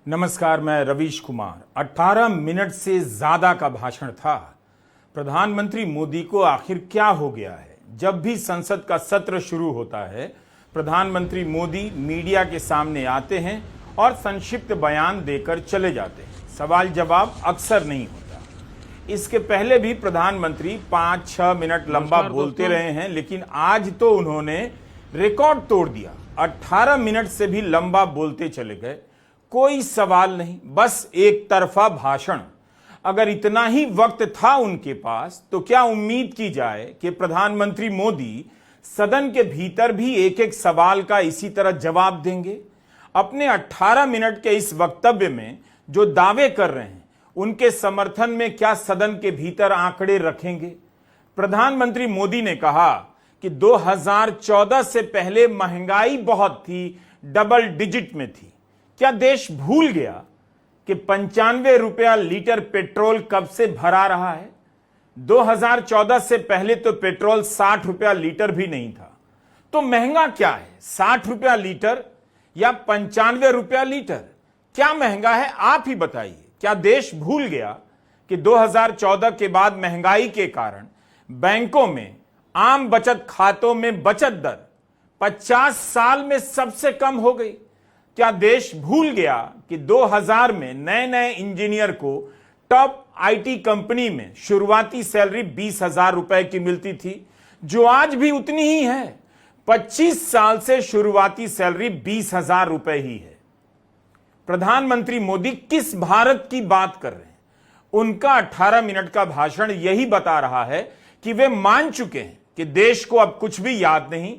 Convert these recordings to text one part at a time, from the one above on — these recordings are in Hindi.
नमस्कार, मैं रवीश कुमार। 18 मिनट से ज्यादा का भाषण था। प्रधानमंत्री मोदी को आखिर क्या हो गया है? जब भी संसद का सत्र शुरू होता है, प्रधानमंत्री मोदी मीडिया के सामने आते हैं और संक्षिप्त बयान देकर चले जाते हैं। सवाल जवाब अक्सर नहीं होता। इसके पहले भी प्रधानमंत्री 5-6 मिनट लंबा बोलते रहे हैं, लेकिन आज तो उन्होंने रिकॉर्ड तोड़ दिया। 18 मिनट से भी लंबा बोलते चले गए। कोई सवाल नहीं, बस एक तरफा भाषण। अगर इतना ही वक्त था उनके पास, तो क्या उम्मीद की जाए कि प्रधानमंत्री मोदी सदन के भीतर भी एक एक सवाल का इसी तरह जवाब देंगे? अपने 18 मिनट के इस वक्तव्य में जो दावे कर रहे हैं, उनके समर्थन में क्या सदन के भीतर आंकड़े रखेंगे? प्रधानमंत्री मोदी ने कहा कि 2014 से पहले महंगाई बहुत थी, डबल डिजिट में थी। क्या देश भूल गया कि 95 रुपया लीटर पेट्रोल कब से भरा रहा है? 2014 से पहले तो पेट्रोल 60 रुपया लीटर भी नहीं था। तो महंगा क्या है, 60 रुपया लीटर या 95 रुपया लीटर? क्या महंगा है, आप ही बताइए। क्या देश भूल गया कि 2014 के बाद महंगाई के कारण बैंकों में आम बचत खातों में बचत दर 50 साल में सबसे कम हो गई? क्या देश भूल गया कि 2000 में नए नए इंजीनियर को टॉप आईटी कंपनी में शुरुआती सैलरी 20,000 रुपए की मिलती थी, जो आज भी उतनी ही है? 25 साल से शुरुआती सैलरी 20,000 रुपए ही है। प्रधानमंत्री मोदी किस भारत की बात कर रहे हैं? उनका 18 मिनट का भाषण यही बता रहा है कि वे मान चुके हैं कि देश को अब कुछ भी याद नहीं,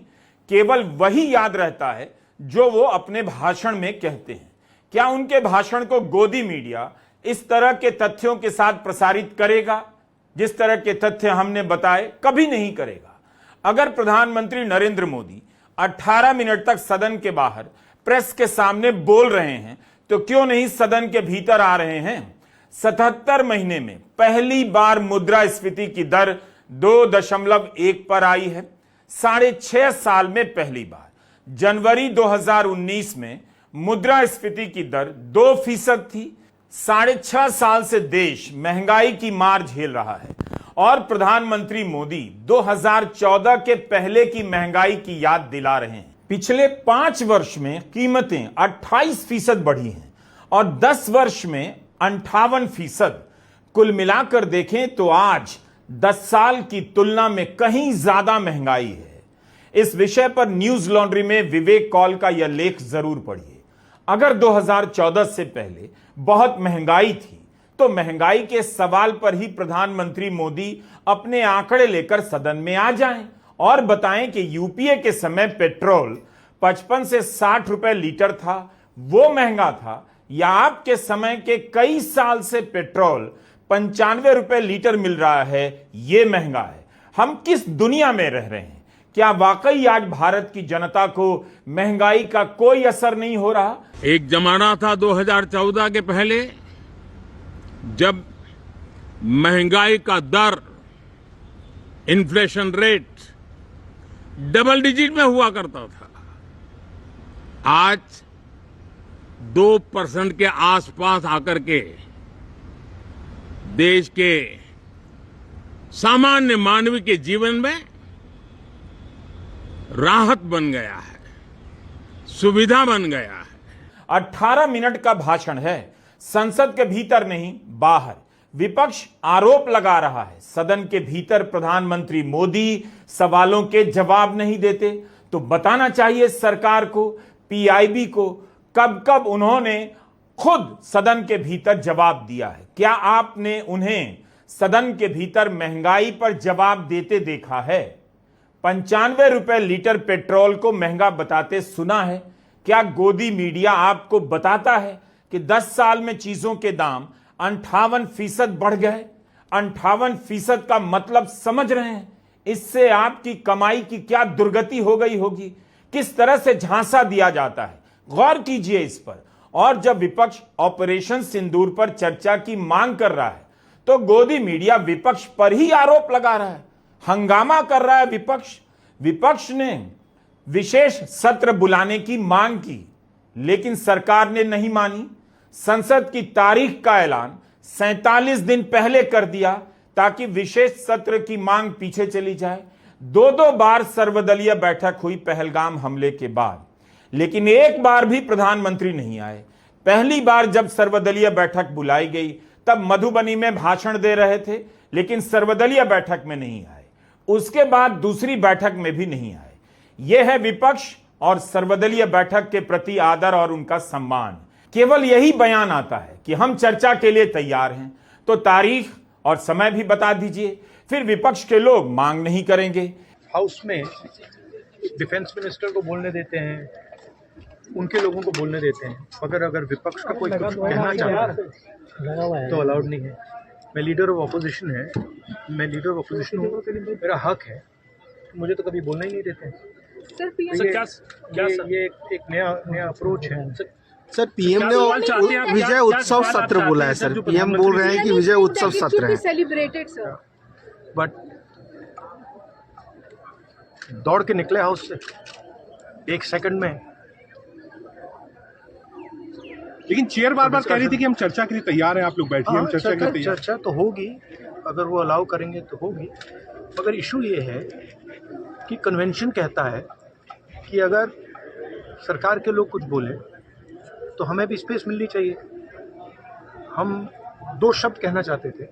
केवल वही याद रहता है जो वो अपने भाषण में कहते हैं। क्या उनके भाषण को गोदी मीडिया इस तरह के तथ्यों के साथ प्रसारित करेगा? जिस तरह के तथ्य हमने बताए, कभी नहीं करेगा। अगर प्रधानमंत्री नरेंद्र मोदी 18 मिनट तक सदन के बाहर प्रेस के सामने बोल रहे हैं, तो क्यों नहीं सदन के भीतर आ रहे हैं? 77 महीने में पहली बार मुद्रास्फीति की दर 2.1 पर आई है। 6.5 साल में पहली बार। जनवरी 2019 में मुद्रास्फीति की दर 2% थी। 6.5 साल से देश महंगाई की मार झेल रहा है और प्रधानमंत्री मोदी 2014 के पहले की महंगाई की याद दिला रहे हैं। पिछले 5 वर्ष में कीमतें 28% बढ़ी हैं और 10 वर्ष में 58%। कुल मिलाकर देखें तो आज 10 साल की तुलना में कहीं ज्यादा महंगाई है। इस विषय पर न्यूज लॉन्ड्री में विवेक कौल का यह लेख जरूर पढ़िए। अगर 2014 से पहले बहुत महंगाई थी, तो महंगाई के सवाल पर ही प्रधानमंत्री मोदी अपने आंकड़े लेकर सदन में आ जाएं और बताएं कि यूपीए के समय पेट्रोल 55 से 60 रुपए लीटर था, वो महंगा था, या आपके समय के कई साल से पेट्रोल 95 रुपए लीटर मिल रहा है, ये महंगा है। हम किस दुनिया में रह रहे हैं? क्या वाकई आज भारत की जनता को महंगाई का कोई असर नहीं हो रहा? एक जमाना था 2014 के पहले, जब महंगाई का दर, इन्फ्लेशन रेट डबल डिजिट में हुआ करता था। आज 2% के आसपास आकर के देश के सामान्य मानव के जीवन में राहत बन गया है, सुविधा बन गया है। 18 मिनट का भाषण है, संसद के भीतर नहीं, बाहर। विपक्ष आरोप लगा रहा है सदन के भीतर प्रधानमंत्री मोदी सवालों के जवाब नहीं देते। तो बताना चाहिए सरकार को, पीआईबी को, कब कब उन्होंने खुद सदन के भीतर जवाब दिया है। क्या आपने उन्हें सदन के भीतर महंगाई पर जवाब देते देखा है? 95 रुपए लीटर पेट्रोल को महंगा बताते सुना है? क्या गोदी मीडिया आपको बताता है कि 10 साल में चीजों के दाम 58% बढ़ गए? 58% का मतलब समझ रहे हैं? इससे आपकी कमाई की क्या दुर्गति हो गई होगी? किस तरह से झांसा दिया जाता है, गौर कीजिए इस पर। और जब विपक्ष ऑपरेशन सिंदूर पर चर्चा की मांग कर रहा है, तो गोदी मीडिया विपक्ष पर ही आरोप लगा रहा है, हंगामा कर रहा है विपक्ष। विपक्ष ने विशेष सत्र बुलाने की मांग की, लेकिन सरकार ने नहीं मानी। संसद की तारीख का ऐलान 47 दिन पहले कर दिया ताकि विशेष सत्र की मांग पीछे चली जाए। दो बार सर्वदलीय बैठक हुई पहलगाम हमले के बाद, लेकिन एक बार भी प्रधानमंत्री नहीं आए। पहली बार जब सर्वदलीय बैठक बुलाई गई तब मधुबनी में भाषण दे रहे थे, लेकिन सर्वदलीय बैठक में नहीं आए। उसके बाद दूसरी बैठक में भी नहीं आए। यह है विपक्ष और सर्वदलीय बैठक के प्रति आदर और उनका सम्मान। केवल यही बयान आता है कि हम चर्चा के लिए तैयार हैं, तो तारीख और समय भी बता दीजिए, फिर विपक्ष के लोग मांग नहीं करेंगे। हाउस में डिफेंस मिनिस्टर को बोलने देते हैं, उनके लोगों को बोलने देते हैं, मगर अगर विपक्ष का कोई कुछ कहना चाहता है तो अलाउड नहीं है। मैं लीडर ऑफ अपोजिशन हूँ, मेरा हक है, मुझे तो कभी बोलना ही नहीं देते। ये एक नया अप्रोच है। सर, पीएम ने विजय उत्सव सत्र बोला है। सर, पीएम बोल रहे हैं कि विजय उत्सव सत्र है, सेलिब्रेटेड सर, बट दौड़ के निकले हाउस से 1 सेकंड में। लेकिन चेयर बार बार कह रही थी कि हम चर्चा के लिए तैयार हैं, आप लोग बैठिए, हम चर्चा के लिए तैयार। चर्चा तो होगी, अगर वो अलाउ करेंगे तो होगी, मगर इशू ये है कि कन्वेंशन कहता है कि अगर सरकार के लोग कुछ बोले तो हमें भी स्पेस मिलनी चाहिए। हम 2 शब्द कहना चाहते थे,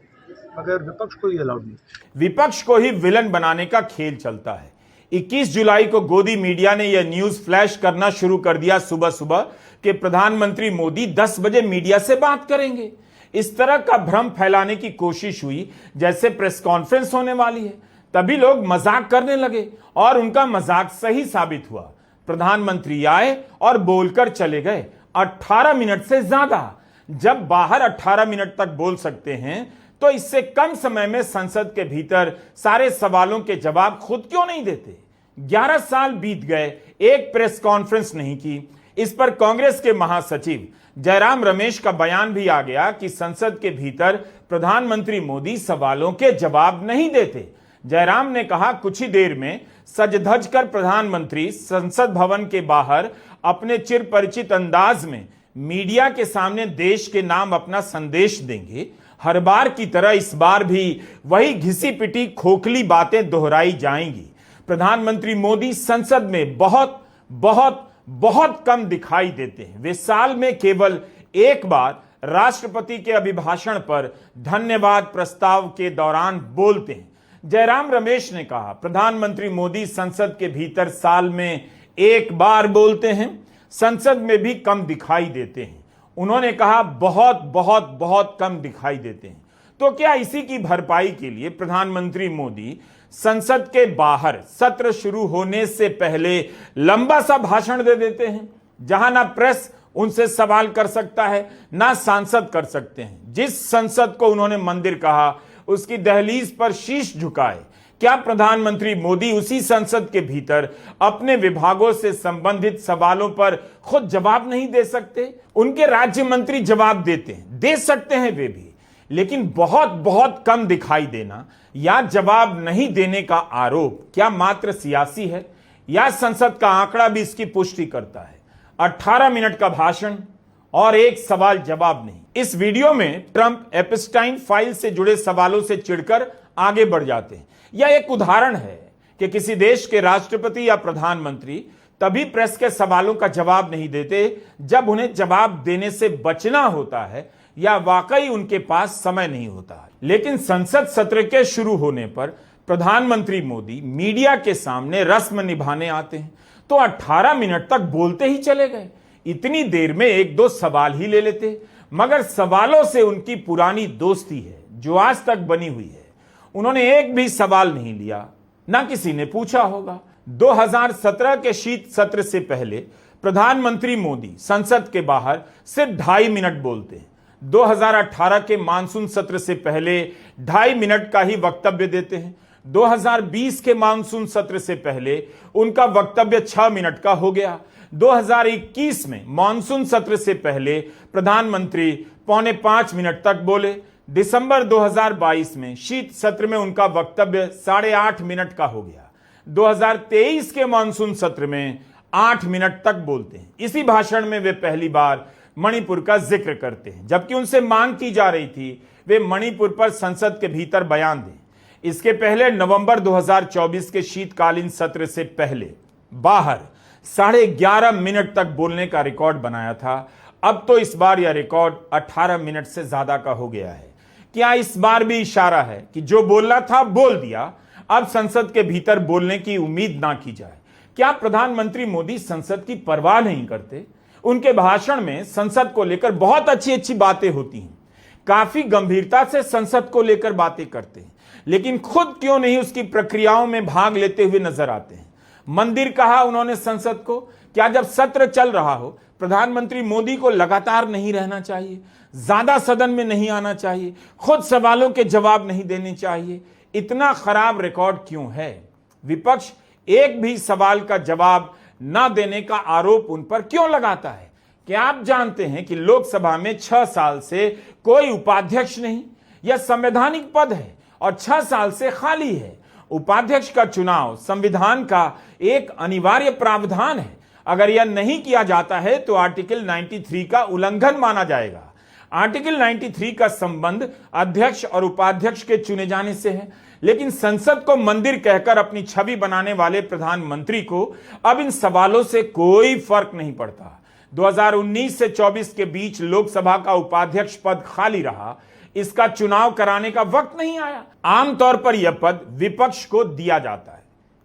मगर विपक्ष को ही अलाउड नहीं। विपक्ष को ही विलन बनाने का खेल चलता है। 21 जुलाई को गोदी मीडिया ने यह न्यूज फ्लैश करना शुरू कर दिया सुबह सुबह कि प्रधानमंत्री मोदी 10 बजे मीडिया से बात करेंगे। इस तरह का भ्रम फैलाने की कोशिश हुई जैसे प्रेस कॉन्फ्रेंस होने वाली है। तभी लोग मजाक करने लगे और उनका मजाक सही साबित हुआ। प्रधानमंत्री आए और बोलकर चले गए 18 मिनट से ज्यादा। जब बाहर 18 मिनट तक बोल सकते हैं तो इससे कम समय में संसद के भीतर सारे सवालों के जवाब खुद क्यों नहीं देते? 11 साल बीत गए, एक प्रेस कॉन्फ्रेंस नहीं की। इस पर कांग्रेस के महासचिव जयराम रमेश का बयान भी आ गया कि संसद के भीतर प्रधानमंत्री मोदी सवालों के जवाब नहीं देते। जयराम ने कहा कुछ ही देर में सज धज कर प्रधानमंत्री संसद भवन के बाहर अपने चिर परिचित अंदाज में मीडिया के सामने देश के नाम अपना संदेश देंगे। हर बार की तरह इस बार भी वही घिसी पिटी खोखली बातें दोहराई जाएंगी। प्रधानमंत्री मोदी संसद में बहुत बहुत बहुत कम दिखाई देते हैं। वे साल में केवल एक बार राष्ट्रपति के अभिभाषण पर धन्यवाद प्रस्ताव के दौरान बोलते हैं। जयराम रमेश ने कहा प्रधानमंत्री मोदी संसद के भीतर साल में एक बार बोलते हैं, संसद में भी कम दिखाई देते हैं। उन्होंने कहा बहुत बहुत बहुत कम दिखाई देते हैं। तो क्या इसी की भरपाई के लिए प्रधानमंत्री मोदी संसद के बाहर सत्र शुरू होने से पहले लंबा सा भाषण दे देते हैं, जहां ना प्रेस उनसे सवाल कर सकता है ना सांसद कर सकते हैं? जिस संसद को उन्होंने मंदिर कहा उसकी दहलीज पर शीश झुकाए। क्या प्रधानमंत्री मोदी उसी संसद के भीतर अपने विभागों से संबंधित सवालों पर खुद जवाब नहीं दे सकते? उनके राज्य मंत्री जवाब देते हैं, दे सकते हैं वे भी, लेकिन बहुत बहुत कम दिखाई देना या जवाब नहीं देने का आरोप क्या मात्र सियासी है या संसद का आंकड़ा भी इसकी पुष्टि करता है? 18 मिनट का भाषण और एक सवाल जवाब नहीं। इस वीडियो में ट्रंप एप्स्टाइन फाइल से जुड़े सवालों से चिढ़कर आगे बढ़ जाते हैं। यह एक उदाहरण है कि किसी देश के राष्ट्रपति या प्रधानमंत्री तभी प्रेस के सवालों का जवाब नहीं देते जब उन्हें जवाब देने से बचना होता है या वाकई उनके पास समय नहीं होता। लेकिन संसद सत्र के शुरू होने पर प्रधानमंत्री मोदी मीडिया के सामने रस्म निभाने आते हैं तो 18 मिनट तक बोलते ही चले गए। इतनी देर में 1-2 सवाल ही ले लेते, मगर सवालों से उनकी पुरानी दोस्ती है जो आज तक बनी हुई है। उन्होंने एक भी सवाल नहीं लिया, ना किसी ने पूछा होगा। 2017 के शीत सत्र से पहले प्रधानमंत्री मोदी संसद के बाहर सिर्फ 2.5 मिनट बोलते हैं। 2018 के मानसून सत्र से पहले 2.5 मिनट का ही वक्तव्य देते हैं। 2020 के मानसून सत्र से पहले उनका वक्तव्य 6 मिनट का हो गया। 2021 में मानसून सत्र से पहले प्रधानमंत्री 4.25 मिनट तक बोले। दिसंबर 2022 में शीत सत्र में उनका वक्तव्य 8.5 मिनट का हो गया। 2023 के मानसून सत्र में 8 मिनट तक बोलते हैं। इसी भाषण में वे पहली बार मणिपुर का जिक्र करते हैं, जबकि उनसे मांग की जा रही थी वे मणिपुर पर संसद के भीतर बयान दें। इसके पहले नवंबर 2024 के शीतकालीन सत्र से पहले बाहर 11.5 मिनट तक बोलने का रिकॉर्ड बनाया था। अब तो इस बार यह रिकॉर्ड 18 मिनट से ज्यादा का हो गया है। क्या इस बार भी इशारा है कि जो बोलना था बोल दिया, अब संसद के भीतर बोलने की उम्मीद ना की जाए? क्या प्रधानमंत्री मोदी संसद की परवाह नहीं करते? उनके भाषण में संसद को लेकर बहुत अच्छी अच्छी बातें होती हैं, काफी गंभीरता से संसद को लेकर बातें करते हैं, लेकिन खुद क्यों नहीं उसकी प्रक्रियाओं में भाग लेते हुए नजर आते हैं? मंदिर कहा उन्होंने संसद को। क्या जब सत्र चल रहा हो प्रधानमंत्री मोदी को लगातार नहीं रहना चाहिए, ज्यादा सदन में नहीं आना चाहिए, खुद सवालों के जवाब नहीं देने चाहिए? इतना खराब रिकॉर्ड क्यों है? विपक्ष एक भी सवाल का जवाब ना देने का आरोप उन पर क्यों लगाता है? क्या आप जानते हैं कि लोकसभा में 6 साल से कोई उपाध्यक्ष नहीं? यह संवैधानिक पद है और 6 साल से खाली है। उपाध्यक्ष का चुनाव संविधान का एक अनिवार्य प्रावधान है। अगर यह नहीं किया जाता है तो आर्टिकल 93 का उल्लंघन माना जाएगा। आर्टिकल 93 का संबंध अध्यक्ष और उपाध्यक्ष के चुने जाने से है, लेकिन संसद को मंदिर कहकर अपनी छवि बनाने वाले प्रधानमंत्री को अब इन सवालों से कोई फर्क नहीं पड़ता। 2019 से 24 के बीच लोकसभा का उपाध्यक्ष पद खाली रहा, इसका चुनाव कराने का वक्त नहीं आया। आमतौर पर यह पद विपक्ष को दिया जाता है,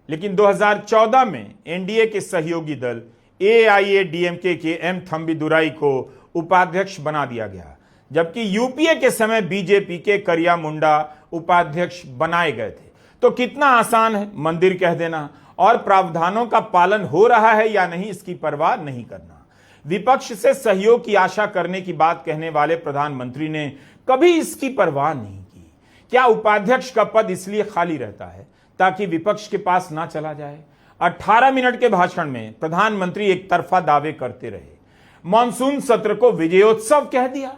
लेकिन 2014 में एनडीए के सहयोगी दल एआईएडीएमके के एम थंबीदुराई को उपाध्यक्ष बना दिया गया, जबकि यूपीए के समय बीजेपी के करिया मुंडा उपाध्यक्ष बनाए गए थे। तो कितना आसान है मंदिर कह देना और प्रावधानों का पालन हो रहा है या नहीं इसकी परवाह नहीं करना। विपक्ष से सहयोग की आशा करने की बात कहने वाले प्रधानमंत्री ने कभी इसकी परवाह नहीं की। क्या उपाध्यक्ष का पद इसलिए खाली रहता है ताकि विपक्ष के पास ना चला जाए? 18 मिनट के भाषण में प्रधानमंत्री एक तरफा दावे करते रहे। मॉनसून सत्र को विजयोत्सव कह दिया।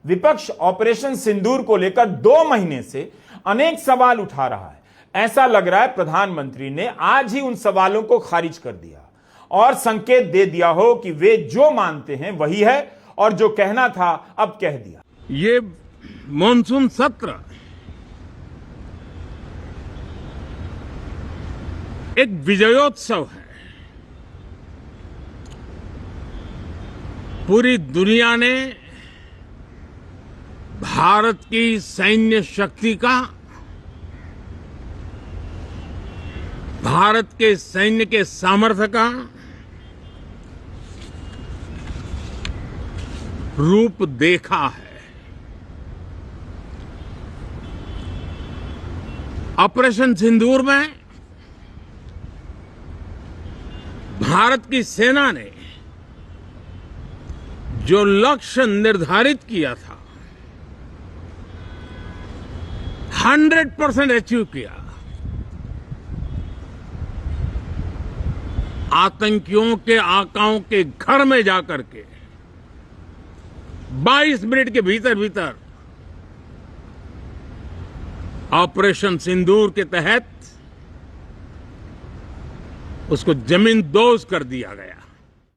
विपक्ष ऑपरेशन सिंदूर को लेकर 2 महीने से अनेक सवाल उठा रहा है। ऐसा लग रहा है प्रधानमंत्री ने आज ही उन सवालों को खारिज कर दिया और संकेत दे दिया हो कि वे जो मानते हैं वही है और जो कहना था अब कह दिया। ये मॉनसून सत्र एक विजयोत्सव है। पूरी दुनिया ने भारत की सैन्य शक्ति का, भारत के सैन्य के सामर्थ्य का रूप देखा है। ऑपरेशन सिंदूर में भारत की सेना ने जो लक्ष्य निर्धारित किया था 100% अचीव किया। आतंकियों के आकाओं के घर में जाकर के 22 मिनट के भीतर भीतर ऑपरेशन सिंदूर के तहत उसको जमींदोज कर दिया गया।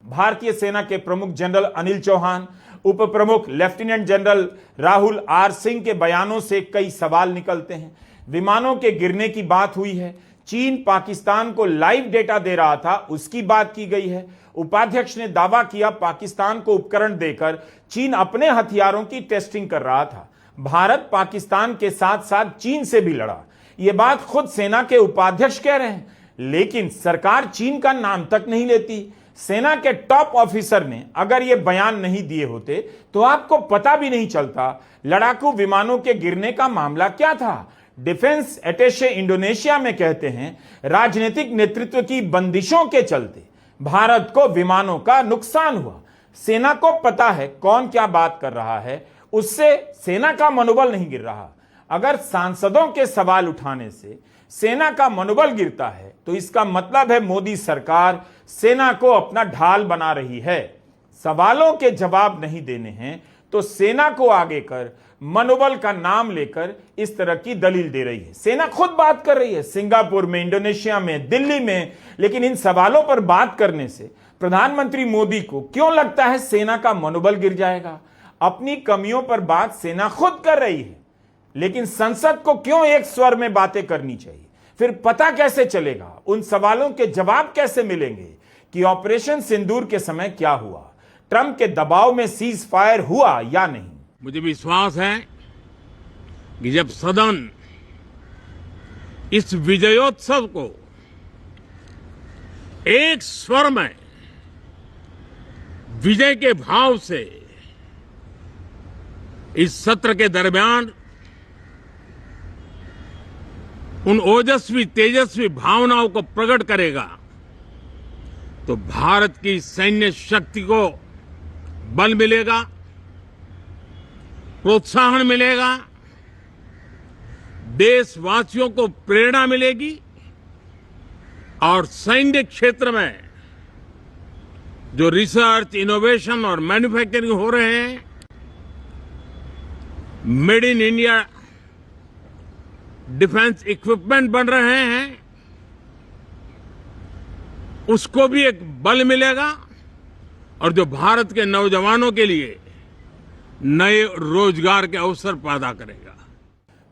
भारतीय सेना के प्रमुख जनरल अनिल चौहान, उप प्रमुख lieutenant general Rahul R Singh के बयानों से कई सवाल निकलते हैं। विमानों के गिरने की बात हुई है, चीन पाकिस्तान को लाइव डेटा दे रहा था उसकी बात की गई है। उपाध्यक्ष ने दावा किया पाकिस्तान को उपकरण देकर चीन अपने हथियारों की टेस्टिंग कर रहा था। भारत पाकिस्तान के साथ साथ चीन से भी लड़ा, यह बात खुद सेना के उपाध्यक्ष कह रहे हैं, लेकिन सरकार चीन का नाम तक नहीं लेती। सेना के टॉप ऑफिसर ने अगर ये बयान नहीं दिए होते तो आपको पता भी नहीं चलता लड़ाकू विमानों के गिरने का मामला क्या था। डिफेंस अटैचे इंडोनेशिया में कहते हैं राजनीतिक नेतृत्व की बंदिशों के चलते भारत को विमानों का नुकसान हुआ। सेना को पता है कौन क्या बात कर रहा है, उससे सेना का मनोबल नहीं गिर रहा। अगर सांसदों के सवाल उठाने से सेना का मनोबल गिरता है तो इसका मतलब है मोदी सरकार सेना को अपना ढाल बना रही है। सवालों के जवाब नहीं देने हैं तो सेना को आगे कर मनोबल का नाम लेकर इस तरह की दलील दे रही है। सेना खुद बात कर रही है सिंगापुर में, इंडोनेशिया में, दिल्ली में, लेकिन इन सवालों पर बात करने से प्रधानमंत्री मोदी को क्यों लगता है सेना का मनोबल गिर जाएगा? अपनी कमियों पर बात सेना खुद कर रही है, लेकिन संसद को क्यों एक स्वर में बातें करनी चाहिए? फिर पता कैसे चलेगा, उन सवालों के जवाब कैसे मिलेंगे कि ऑपरेशन सिंदूर के समय क्या हुआ? ट्रंप के दबाव में सीज फायर हुआ या नहीं? मुझे विश्वास है कि जब सदन इस विजयोत्सव को एक स्वर में विजय के भाव से इस सत्र के दरमियान उन ओजस्वी तेजस्वी भावनाओं को प्रकट करेगा, तो भारत की सैन्य शक्ति को बल मिलेगा, प्रोत्साहन मिलेगा, देशवासियों को प्रेरणा मिलेगी और सैन्य क्षेत्र में जो रिसर्च, इनोवेशन और मैन्युफैक्चरिंग हो रहे हैं, made in India defence equipment बन रहे हैं, उसको भी एक बल मिलेगा और जो भारत के नौजवानों के लिए नए रोजगार के अवसर पैदा करेगा।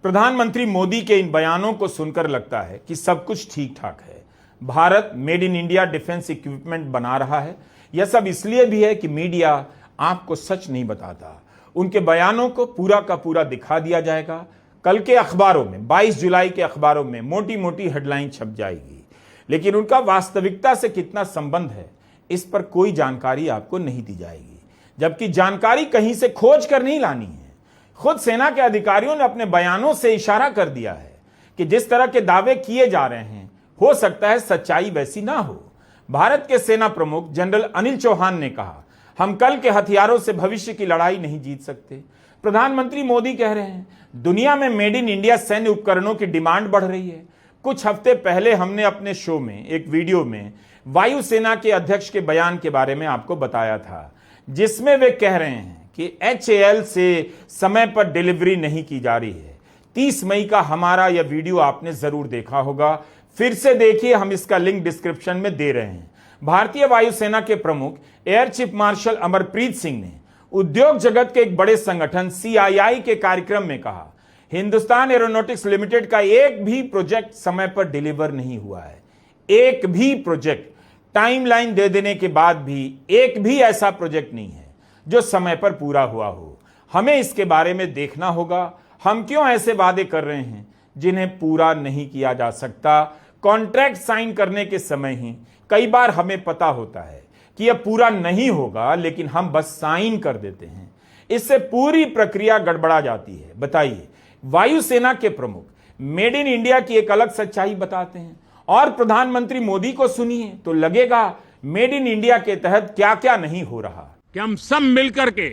प्रधानमंत्री मोदी के इन बयानों को सुनकर लगता है कि सब कुछ ठीक ठाक है। Bharat made in India defence equipment बना रहा है। यह सब इसलिए भी है कि मीडिया आपको सच नहीं बताता। उनके बयानों को पूरा का पूरा दिखा दिया जाएगा। कल के अखबारों में, 22 जुलाई के अखबारों में मोटी मोटी हेडलाइन छप जाएगी, लेकिन उनका वास्तविकता से कितना संबंध है, इस पर कोई जानकारी आपको नहीं दी जाएगी। जबकि जानकारी कहीं से खोज कर नहीं लानी है। खुद सेना के अधिकारियों ने अपने बयानों से इशारा कर दिया है कि जिस तरह के दावे किए जा रहे हैं, हो सकता है सच्चाई वैसी ना हो। भारत के सेना प्रमुख जनरल अनिल चौहान ने कहा, हम कल के हथियारों से भविष्य की लड़ाई नहीं जीत सकते। प्रधानमंत्री मोदी कह रहे हैं, दुनिया में मेड इन इंडिया सैन्य उपकरणों की डिमांड बढ़ रही है। कुछ हफ्ते पहले हमने अपने शो में एक वीडियो में वायुसेना के अध्यक्ष के बयान के बारे में आपको बताया था, जिसमें वे कह रहे हैं कि HAL से समय पर डिलीवरी नहीं की जा रही है। 30 मई का हमारा यह वीडियो आपने जरूर देखा होगा। फिर से देखिए, हम इसका लिंक डिस्क्रिप्शन में दे रहे हैं। भारतीय वायुसेना के प्रमुख air chief marshal Amarpreet Singh ने उद्योग जगत के एक बड़े संगठन CII के कार्यक्रम में कहा, हिंदुस्तान एरोनॉटिक्स लिमिटेड का एक भी प्रोजेक्ट समय पर डिलीवर नहीं हुआ है। एक भी प्रोजेक्ट, टाइमलाइन दे देने के बाद भी एक भी ऐसा प्रोजेक्ट नहीं है जो समय पर पूरा हुआ हो। हमें इसके बारे में देखना होगा, हम क्यों ऐसे वादे कर रहे हैं जिन्हें पूरा नहीं किया जा सकता। कॉन्ट्रैक्ट साइन करने के समय ही कई बार हमें पता होता है कि यह पूरा नहीं होगा, लेकिन हम बस साइन कर देते हैं। इससे पूरी प्रक्रिया गड़बड़ा जाती है। बताइए, वायुसेना के प्रमुख मेड इन इंडिया की एक अलग सच्चाई बताते हैं और प्रधानमंत्री मोदी को सुनिए तो लगेगा मेड इन इंडिया के तहत क्या क्या नहीं हो रहा। कि हम सब मिलकर के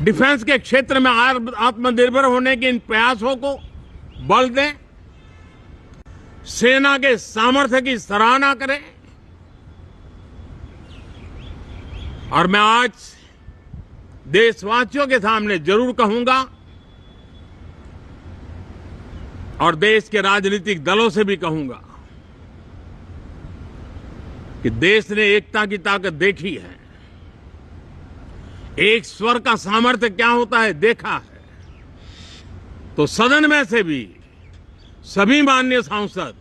डिफेंस के क्षेत्र में आत्मनिर्भर होने के इन प्रयासों को बल दें, सेना के सामर्थ्य की सराहना करें। और मैं आज देशवासियों के सामने जरूर कहूंगा और देश के राजनीतिक दलों से भी कहूंगा कि देश ने एकता की ताकत देखी है, एक स्वर का सामर्थ्य क्या होता है देखा है। तो सदन में से भी सभी माननीय सांसद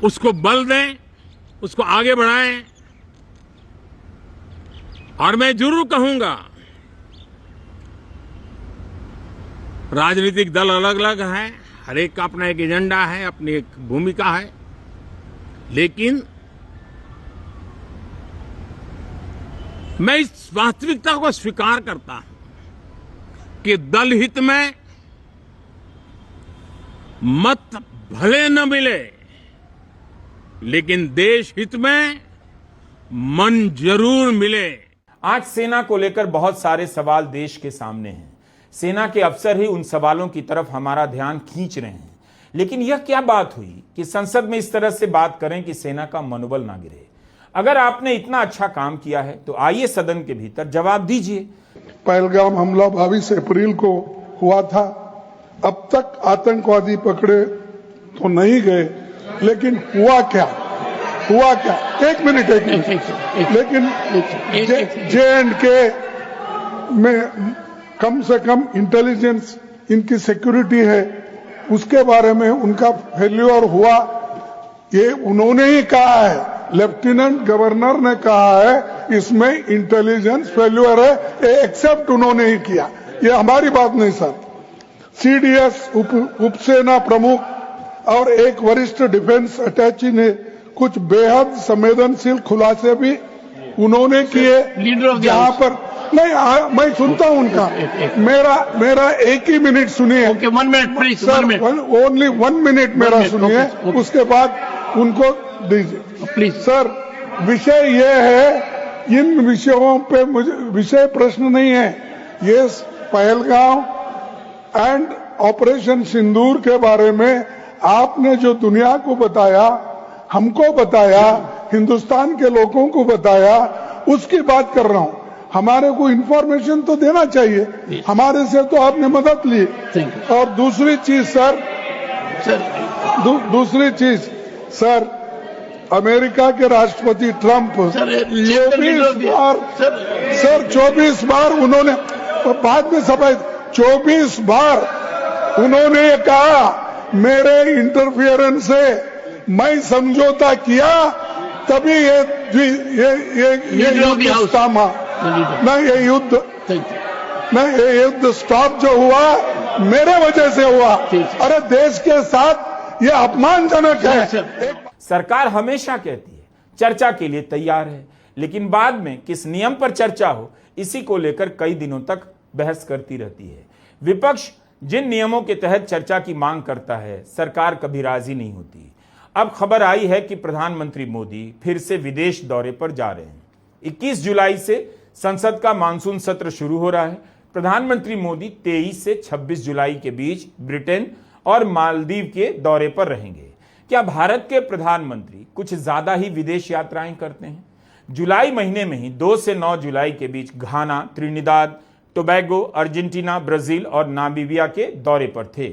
उसको बल दें, उसको आगे बढ़ाएं। और मैं जरूर कहूंगा, राजनीतिक दल अलग अलग है, हर एक का अपना एक एजेंडा है, अपनी एक भूमिका है, लेकिन मैं इस वास्तविकता को स्वीकार करता हूं कि दल हित में मत भले न मिले, लेकिन देश हित में मन जरूर मिले। आज सेना को लेकर बहुत सारे सवाल देश के सामने हैं। सेना के अफसर ही उन सवालों की तरफ हमारा ध्यान खींच रहे हैं। लेकिन यह क्या बात हुई कि संसद में इस तरह से बात करें कि सेना का मनोबल ना गिरे। अगर आपने इतना अच्छा काम किया है तो आइए सदन के भीतर जवाब दीजिए। पहलगाम हमला 22 अप्रैल को हुआ था। अब तक आतंकवादी पकड़े तो नहीं गए, लेकिन हुआ क्या? एक मिनट लेकिन J&K में कम से कम इंटेलिजेंस, इनकी सिक्योरिटी है, उसके बारे में उनका फेल्यूर हुआ, ये उन्होंने ही कहा है। लेफ्टिनेंट गवर्नर ने कहा है इसमें इंटेलिजेंस फेल्यूर है, ये एक्सेप्ट उन्होंने ही किया, ये हमारी बात नहीं सर। सीडीएस उपसेना प्रमुख और एक वरिष्ठ डिफेंस अटैची ने कुछ बेहद संवेदनशील खुलासे भी उन्होंने किए, जहां पर नहीं, मैं सुनता हूं उनका, मेरा एक ही मिनट सुनिए। Okay, 1 minute please sir, only 1 minute मेरा सुनिए, उसके बाद उनको दीजिए प्लीज। सर, विषय ये है, इन विषयों पे मुझे विषय प्रश्न नहीं है, ये पहलगांव एंड ऑपरेशन सिंदूर के बारे में आपने जो दुनिया को बताया, हमको बताया, हिंदुस्तान के लोगों को बताया, उसकी बात कर रहा हूं। हमारे को इंफॉर्मेशन तो देना चाहिए, हमारे से तो आपने मदद ली। और दूसरी चीज सर, दूसरी चीज सर, अमेरिका के राष्ट्रपति ट्रंप 24 बार उन्होंने, बाद में सफाई, 24 बार उन्होंने कहा मेरे इंटरफियरेंस से मैं समझौता किया, तभी ये युद्ध थामा, नहीं ये युद्ध, नहीं ये युद्ध स्टॉप जो हुआ मेरे वजह से हुआ। अरे देश के साथ ये अपमानजनक है। सरकार हमेशा कहती है चर्चा के लिए तैयार है, लेकिन बाद में किस नियम पर चर्चा हो, इसी को लेकर कई दिनों तक बहस करती रहती है। विपक्ष जिन नियमों के तहत चर्चा की मांग करता है, सरकार कभी राजी नहीं होती। अब खबर आई है कि प्रधानमंत्री मोदी फिर से विदेश दौरे पर जा रहे हैं। 21 जुलाई से संसद का मानसून सत्र शुरू हो रहा है। प्रधानमंत्री मोदी 23 से 26 जुलाई के बीच ब्रिटेन और मालदीव के दौरे पर रहेंगे। क्या भारत के प्रधानमंत्री कुछ ज्यादा ही विदेश यात्राएं करते हैं? जुलाई महीने में ही 2 से 9 जुलाई के बीच घाना, त्रिनिदाद, टोबैगो, अर्जेंटीना, ब्राजील और नामीबिया के दौरे पर थे।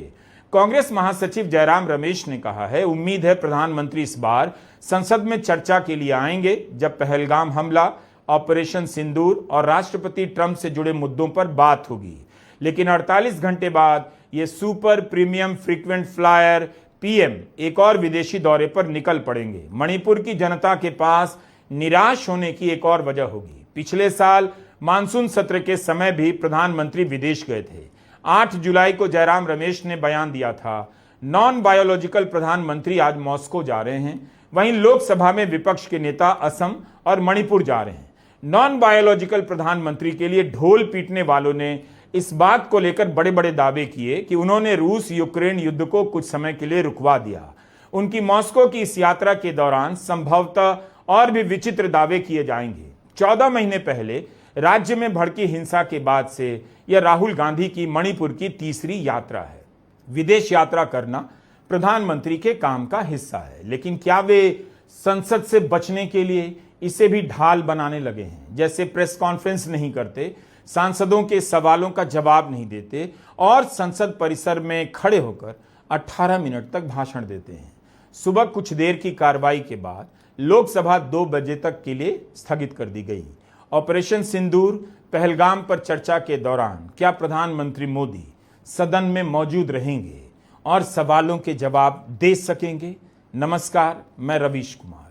कांग्रेस महासचिव जयराम रमेश ने कहा है, उम्मीद है प्रधानमंत्री इस बार संसद में चर्चा के लिए आएंगे, जब पहलगाम हमला, ऑपरेशन सिंदूर और राष्ट्रपति ट्रंप से जुड़े मुद्दों पर बात होगी। लेकिन 48 घंटे बाद ये super premium frequent flyer PM एक और विदेशी दौरे पर निकल पड़ेंगे। मणिपुर की जनता के पास निराश होने की एक और वजह होगी। पिछले साल मानसून सत्र के समय भी प्रधानमंत्री विदेश गए थे। 8 जुलाई को जयराम रमेश ने बयान दिया था, नॉन बायोलॉजिकल प्रधानमंत्री आज मॉस्को जा रहे हैं। वहीं लोकसभा में विपक्ष के नेता असम और मणिपुर जा रहे हैं। नॉन बायोलॉजिकल प्रधानमंत्री के लिए ढोल पीटने वालों ने इस बात को लेकर बड़े बड़े दावे किए कि उन्होंने रूस यूक्रेन युद्ध को कुछ समय के लिए रुकवा दिया। उनकी मॉस्को की इस यात्रा के दौरान संभवतः और भी विचित्र दावे किए जाएंगे। 14 महीने पहले राज्य में भड़की हिंसा के बाद से यह राहुल गांधी की मणिपुर की तीसरी यात्रा है। विदेश यात्रा करना प्रधानमंत्री के काम का हिस्सा है, लेकिन क्या वे संसद से बचने के लिए इसे भी ढाल बनाने लगे हैं? जैसे प्रेस कॉन्फ्रेंस नहीं करते, सांसदों के सवालों का जवाब नहीं देते और संसद परिसर में खड़े होकर 18 मिनट तक भाषण देते हैं। सुबह कुछ देर की कार्रवाई के बाद लोकसभा 2 बजे तक के लिए स्थगित कर दी गई। ऑपरेशन सिंदूर, पहलगाम पर चर्चा के दौरान क्या प्रधानमंत्री मोदी सदन में मौजूद रहेंगे और सवालों के जवाब दे सकेंगे? नमस्कार, मैं रवीश कुमार।